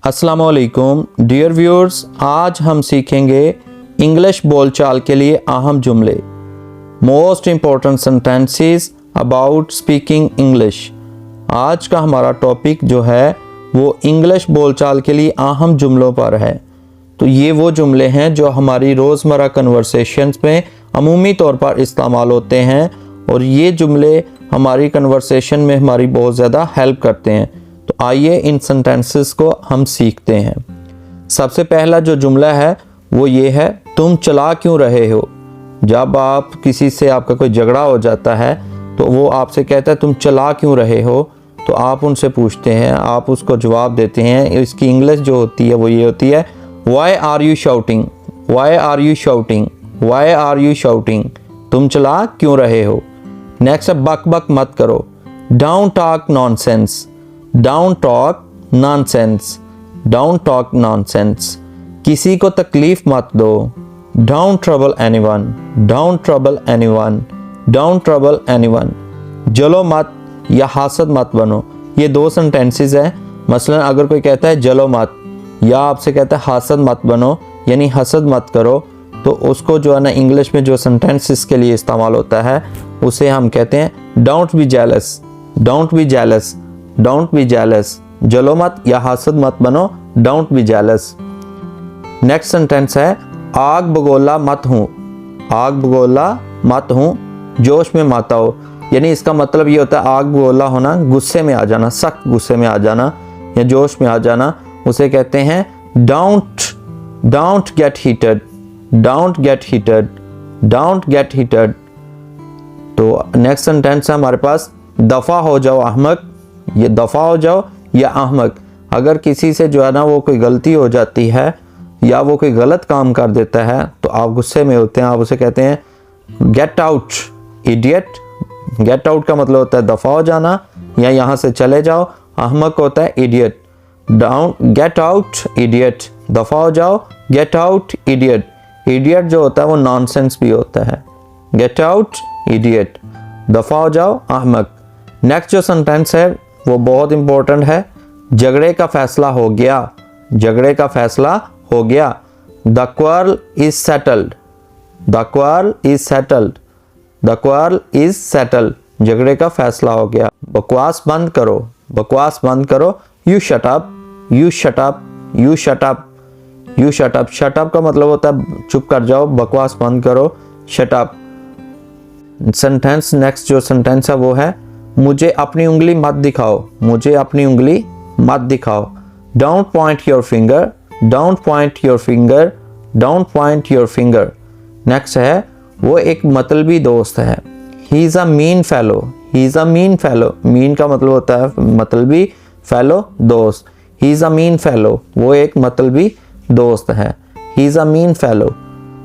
अस्सलामुअलैकुम dear viewers, आज हम सीखेंगे इंग्लिश बोलचाल के लिए अहम जुमले, most important sentences about speaking English. आज का हमारा टॉपिक जो है वो इंग्लिश बोलचाल के लिए अहम जुमलों पर है। तो ये वो जुमले हैं जो हमारी रोज़मर्रा कन्वर्सेशंस में अमूमी तौर पर इस्तेमाल होते हैं और ये जुमले हमारी कन्वर्सेशन में हमारी बहुत ज़्यादा हेल्प करते हैं। तो आइए इन सेंटेंसेस को हम सीखते हैं। सबसे पहला जो जुमला है वो ये है, तुम चला क्यों रहे हो। जब आप किसी से आपका कोई झगड़ा हो जाता है तो वो आपसे कहता है तुम चला क्यों रहे हो, तो आप उनसे पूछते हैं, आप उसको जवाब देते हैं। इसकी इंग्लिश जो होती है वो ये होती है, why are you shouting, why are you shouting, why are you shouting, तुम चला क्यों रहे हो। नेक्स्ट है, बक बक मत करो, don't talk nonsense, don't talk nonsense, don't talk nonsense, किसी को तकलीफ मत दो, don't trouble anyone, don't trouble anyone, don't trouble anyone, जलो मत या हासद मत बनो। ये दो सेंटेंसेस हैं। मसलन अगर कोई कहता है जलो मत या आपसे कहता है हासद मत बनो यानी हसद मत करो, तो उसको जो है ना इंग्लिश में जो सेंटेंस इसके लिए इस्तेमाल होता है उसे हम कहते हैं don't be jealous, don't be jealous, don't be jealous, जलो मत या हासद मत बनो, don't be jealous. Next sentence है, आग बगोला मत हूँ, आग बगोला मत हूँ, जोश में मत आओ। यानी इसका मतलब ये होता है आग बगोला होना, गुस्से में आ जाना, सख्त गुस्से में आ जाना या जोश में आ जाना। उसे कहते हैं don't, don't get heated, don't get heated, don't get heated. तो नेक्स्ट सेंटेंस है हमारे पास, दफ़ा हो जाओ अहमक, ये दफ़ा हो जाओ या अहमक। अगर किसी से जो है ना वो कोई गलती हो जाती है या वो कोई गलत काम कर देता है तो आप गुस्से में होते हैं, आप उसे कहते हैं gate out idiot. Get out का मतलब होता है दफ़ा हो जाना या यहाँ से चले जाओ, अहमक होता है idiot. Down get out idiot, दफ़ा हो जाओ, गेट आउट इडियट। इडियट जो होता है वो नॉनसेंस भी होता है। गेट आउट इडियट, दफ़ा हो जाओ अहमक। नेक्स्ट जो सेंटेंस है वो बहुत इंपॉर्टेंट है, झगड़े का फैसला हो गया, झगड़े का फैसला हो गया। The quarrel is settled, the quarrel is settled, the quarrel is settled, झगड़े का फैसला हो गया। बकवास बंद करो, बकवास बंद करो, you shut up, you shut up, you shut up, you shut up. Shut up का मतलब होता है चुप कर जाओ, बकवास बंद करो, शट अप। सेंटेंस नेक्स्ट जो सेंटेंस है वो है, मुझे अपनी उंगली मत दिखाओ, मुझे अपनी उंगली मत दिखाओ। Don't point your finger, don't point your finger, don't point your finger. Next है, वो एक मतलबी दोस्त है, he is a mean fellow, he is a mean fellow. Mean का मतलब होता है मतलबी, फेलो दोस्त। He is a mean fellow, वो एक मतलबी दोस्त है, he is a mean fellow.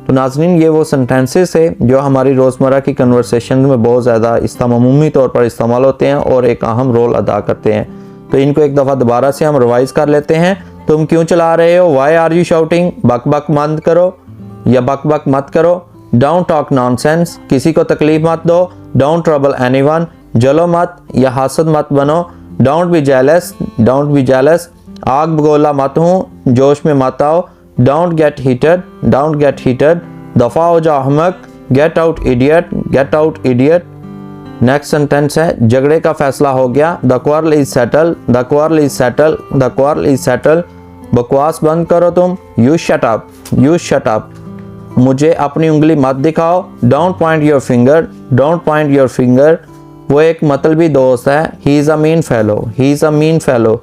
तो नाज़रीन, ये वो सेंटेंसेस है जो हमारी रोज़मर्रा की कन्वर्सेशन में बहुत ज़्यादा अमूमी तौर पर इस्तेमाल होते हैं और एक अहम रोल अदा करते हैं। तो इनको एक दफ़ा दोबारा से हम रिवाइज़ कर लेते हैं। तुम क्यों चला रहे हो, वाई आर यू शाउटिंग, बक बक बंद करो या बक बक मत करो। डोंट टॉक नॉनसेंस, किसी को तकलीफ मत दो। डोंट ट्रबल एनीवन, जलो मत या हासद मत बनो। Don't be jealous, don't be jealous, आग बगोला मत हूँ, जोश में मत आओ। Don't get heated, don't get heated, दफ़ा हो जाओ अहमक, get out idiot, get out idiot. Next sentence है, झगड़े का फैसला हो गया, the quarrel is settle, the quarrel is settle, the quarrel is settle, बकवास बंद करो तुम, you shut up, you shut up. मुझे अपनी उंगली मत दिखाओ, don't point your finger, don't point your finger, वो एक मतलबी दोस्त है, he is a mean fellow, he is a mean fellow.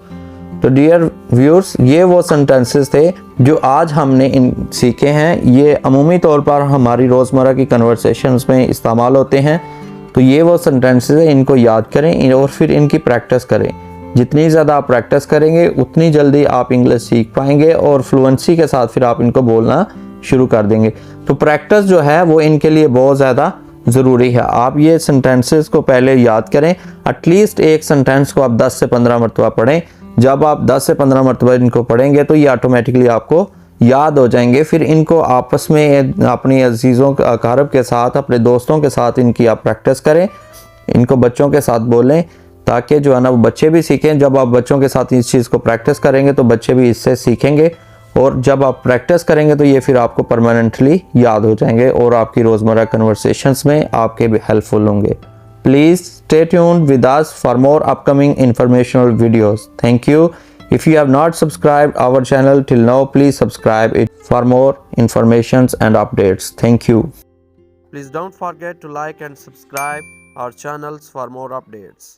तो डियर व्यूअर्स, ये वो सेंटेंसेस थे जो आज हमने इन सीखे हैं। ये अमूमी तौर पर हमारी रोज़मर्रा की कन्वर्सेशंस में इस्तेमाल होते हैं। तो ये वो सेंटेंसेस हैं, इनको याद करें और फिर इनकी प्रैक्टिस करें। जितनी ज़्यादा आप प्रैक्टिस करेंगे उतनी जल्दी आप इंग्लिश सीख पाएंगे और फ्लुएंसी के साथ फिर आप इनको बोलना शुरू कर देंगे। तो प्रैक्टिस जो है वो इनके लिए बहुत ज़्यादा ज़रूरी है। आप ये सेंटेंसेस को पहले याद करें, एटलीस्ट एक सेंटेंस को आप 10 से 15 मरतबा पढ़ें। जब आप 10 से 15 मरतबा इनको पढ़ेंगे तो ये ऑटोमेटिकली आपको याद हो जाएंगे। फिर इनको आपस में अपनी अजीज़ों अकारब के साथ, अपने दोस्तों के साथ इनकी आप प्रैक्टिस करें, इनको बच्चों के साथ बोलें ताकि जो है ना वो बच्चे भी सीखें। जब आप बच्चों के साथ इस चीज़ को प्रैक्टिस करेंगे तो बच्चे भी इससे सीखेंगे, और जब आप प्रैक्टिस करेंगे तो ये फिर आपको परमानेंटली याद हो जाएंगे और आपकी रोज़मर्रा कन्वर्सेशंस में आपके भी हेल्पफुल होंगे। Please stay tuned with us for more upcoming informational videos. Thank you. If you have not subscribed our channel till now, please subscribe it for more informations and updates. Thank you. Please don't forget to like and subscribe our channels for more updates.